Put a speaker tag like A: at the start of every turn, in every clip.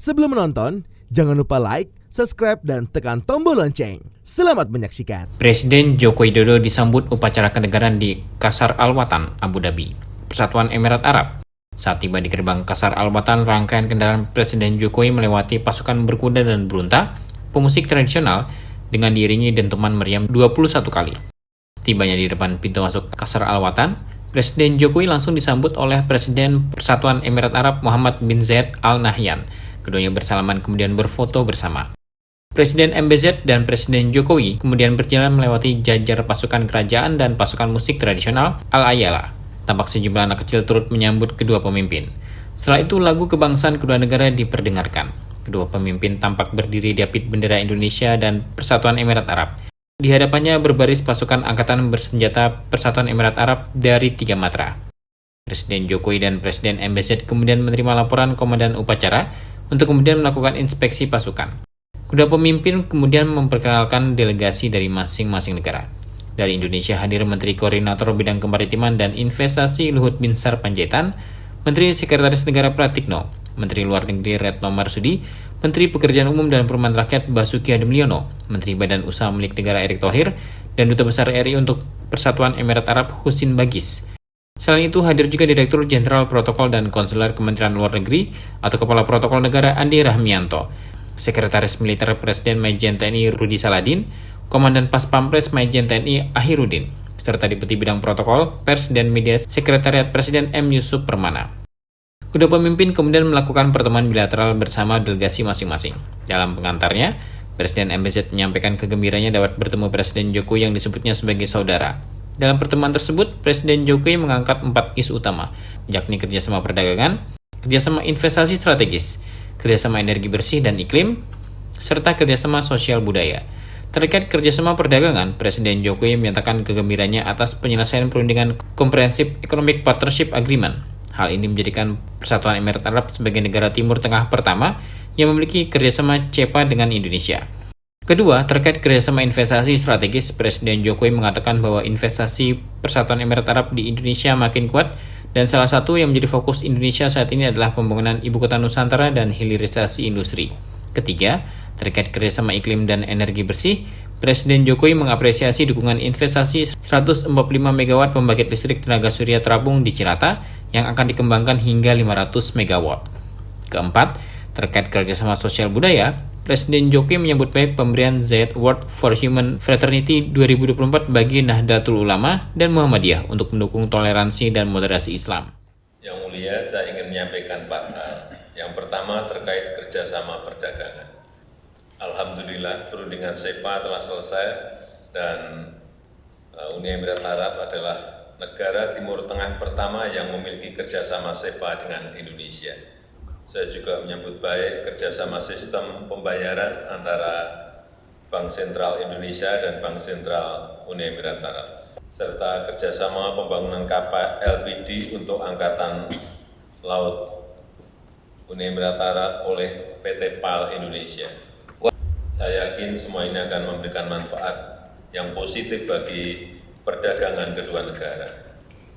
A: Sebelum menonton, jangan lupa like, subscribe, dan tekan tombol lonceng. Selamat menyaksikan.
B: Presiden Joko Widodo disambut upacara kenegaraan di Qasar Al Watan, Abu Dhabi, Persatuan Emirat Arab. Saat tiba di gerbang Qasar Al Watan, rangkaian kendaraan Presiden Jokowi melewati pasukan berkuda dan berunta, pemusik tradisional dengan diiringi dentuman meriam 21 kali. Tibanya di depan pintu masuk Qasar Al Watan, Presiden Jokowi langsung disambut oleh Presiden Persatuan Emirat Arab Muhammad bin Zayed Al Nahyan. Keduanya bersalaman kemudian berfoto bersama. Presiden MBZ dan Presiden Jokowi kemudian berjalan melewati jajar pasukan kerajaan dan pasukan musik tradisional Al-Ayala. Tampak sejumlah anak kecil turut menyambut kedua pemimpin. Setelah itu lagu kebangsaan kedua negara diperdengarkan. Kedua pemimpin tampak berdiri di apit bendera Indonesia dan Persatuan Emirat Arab. Di hadapannya berbaris pasukan angkatan bersenjata Persatuan Emirat Arab dari 3 matra. Presiden Jokowi dan Presiden MBZ kemudian menerima laporan komandan upacara untuk kemudian melakukan inspeksi pasukan. Kedua pemimpin kemudian memperkenalkan delegasi dari masing-masing negara. Dari Indonesia hadir Menteri Koordinator Bidang Kemaritiman dan Investasi Luhut Binsar Panjaitan, Menteri Sekretaris Negara Pratikno, Menteri Luar Negeri Retno Marsudi, Menteri Pekerjaan Umum dan Perumahan Rakyat Basuki Hadimulyono, Menteri Badan Usaha Milik Negara Erick Thohir, dan Duta Besar RI untuk Persatuan Emirat Arab Husin Bagis. Selain itu hadir juga Direktur Jenderal Protokol dan Konsuler Kementerian Luar Negeri atau Kepala Protokol Negara Andi Rahmianto, Sekretaris Militer Presiden Majen TNI Rudi Saladin, Komandan Pas Pampres Majen TNI Ahirudin, serta Deputi Bidang Protokol, Pers dan Media Sekretariat Presiden M. Yusuf Permana. Kedua pemimpin kemudian melakukan pertemuan bilateral bersama delegasi masing-masing. Dalam pengantarnya, Presiden MBZ menyampaikan kegembiraannya dapat bertemu Presiden Jokowi yang disebutnya sebagai saudara. Dalam pertemuan tersebut, Presiden Jokowi mengangkat 4 isu utama, yakni kerjasama perdagangan, kerjasama investasi strategis, kerjasama energi bersih dan iklim, serta kerjasama sosial budaya. Terkait kerjasama perdagangan, Presiden Jokowi menyatakan kegembiraannya atas penyelesaian perundingan Comprehensive Economic Partnership Agreement. Hal ini menjadikan Persatuan Emirat Arab sebagai negara Timur Tengah pertama yang memiliki kerjasama CEPA dengan Indonesia. Kedua, terkait kerjasama investasi strategis, Presiden Jokowi mengatakan bahwa investasi Persatuan Emirat Arab di Indonesia makin kuat dan salah satu yang menjadi fokus Indonesia saat ini adalah pembangunan Ibu Kota Nusantara dan hilirisasi industri. Ketiga, terkait kerjasama iklim dan energi bersih, Presiden Jokowi mengapresiasi dukungan investasi 145 MW pembangkit listrik tenaga surya terapung di Cirata yang akan dikembangkan hingga 500 MW. Keempat, terkait kerjasama sosial budaya, Presiden Jokowi menyambut baik pemberian Zayed Award for Human Fraternity 2024 bagi Nahdlatul Ulama dan Muhammadiyah untuk mendukung toleransi dan moderasi Islam.
C: Yang mulia, saya ingin menyampaikan 4 hal. Yang pertama terkait kerjasama perdagangan. Alhamdulillah, perundingan CEPA telah selesai dan Uni Emirat Arab adalah negara Timur Tengah pertama yang memiliki kerjasama CEPA dengan Indonesia. Saya juga menyambut baik kerjasama sistem pembayaran antara Bank Sentral Indonesia dan Bank Sentral Uni Emirat Arab, serta kerjasama pembangunan kapal LPD untuk Angkatan Laut Uni Emirat Arab oleh PT PAL Indonesia. Saya yakin semua ini akan memberikan manfaat yang positif bagi perdagangan kedua negara.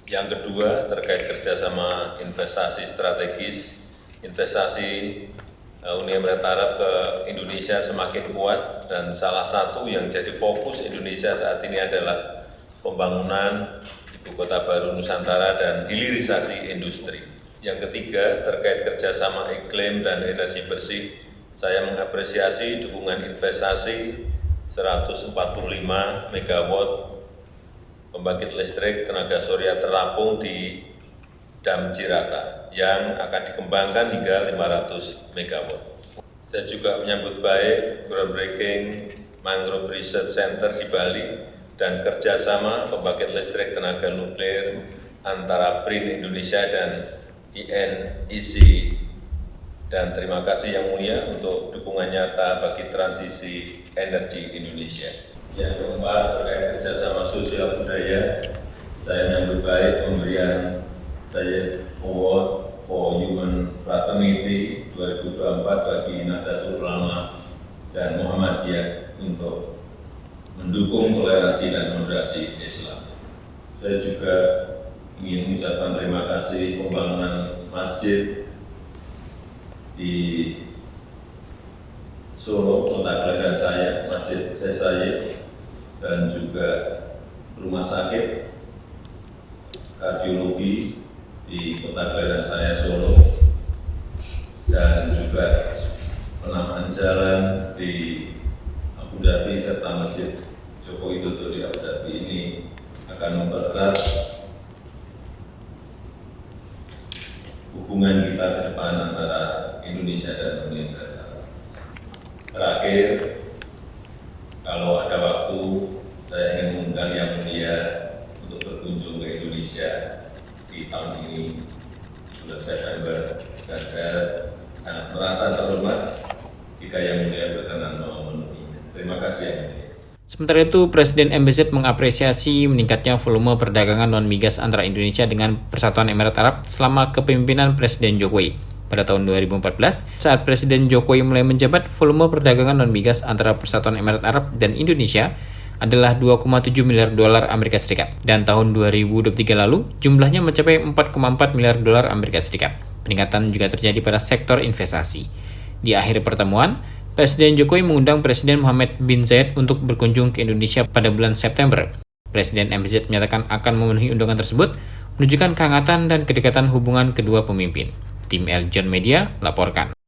C: Yang kedua, terkait kerjasama investasi strategis, investasi Uni Emirat Arab ke Indonesia semakin kuat dan salah satu yang jadi fokus Indonesia saat ini adalah pembangunan Ibu Kota Baru Nusantara dan hilirisasi industri. Yang ketiga, terkait kerjasama iklim dan energi bersih, saya mengapresiasi dukungan investasi 145 MW pembangkit listrik tenaga surya terapung di Dam Cirata yang akan dikembangkan hingga 500 MW. Saya juga menyambut baik groundbreaking Mangrove Research Center di Bali dan kerjasama pembangkit listrik tenaga nuklir antara BRIN Indonesia dan INEC. Dan terima kasih yang mulia untuk dukungan nyata bagi transisi energi Indonesia. Yang keempat, terkait kerjasama sosial budaya, saya menyambut baik pemberian Zayed Award for Human Fraternity 2024 bagi Nahdlatul Ulama dan Muhammadiyah untuk mendukung toleransi dan moderasi Islam. Saya juga ingin mengucapkan terima kasih pembangunan masjid di Solo, kota kelahiran saya, Masjid Sesayek, dan juga rumah sakit kardiologi di kota kelahiran saya Solo, dan juga penamaan jalan di Abu Dhabi serta Masjid Joko Widodo di Abu Dhabi ini akan mempererat hubungan kita ke depan antara Indonesia dan Uni Emirat Arab. Terakhir, kalau ada waktu, saya ingin mengundang Yang Mulia untuk berkunjung ke Indonesia di tahun ini, bulan September, dan saya sangat merasa terhormat jika Yang Mulia berkenan memenuhinya. Terima kasih Yang Mulia.
B: Sementara itu, Presiden MBZ mengapresiasi meningkatnya volume perdagangan non-migas antara Indonesia dengan Persatuan Emirat Arab selama kepemimpinan Presiden Jokowi. Pada tahun 2014, saat Presiden Jokowi mulai menjabat, volume perdagangan non-migas antara Persatuan Emirat Arab dan Indonesia adalah 2,7 miliar dolar Amerika Serikat. Dan tahun 2023 lalu, jumlahnya mencapai 4,4 miliar dolar Amerika Serikat. Peningkatan juga terjadi pada sektor investasi. Di akhir pertemuan, Presiden Jokowi mengundang Presiden Mohammed bin Zayed untuk berkunjung ke Indonesia pada bulan September. Presiden MBZ menyatakan akan memenuhi undangan tersebut, menunjukkan kehangatan dan kedekatan hubungan kedua pemimpin. Tim El John Media laporkan.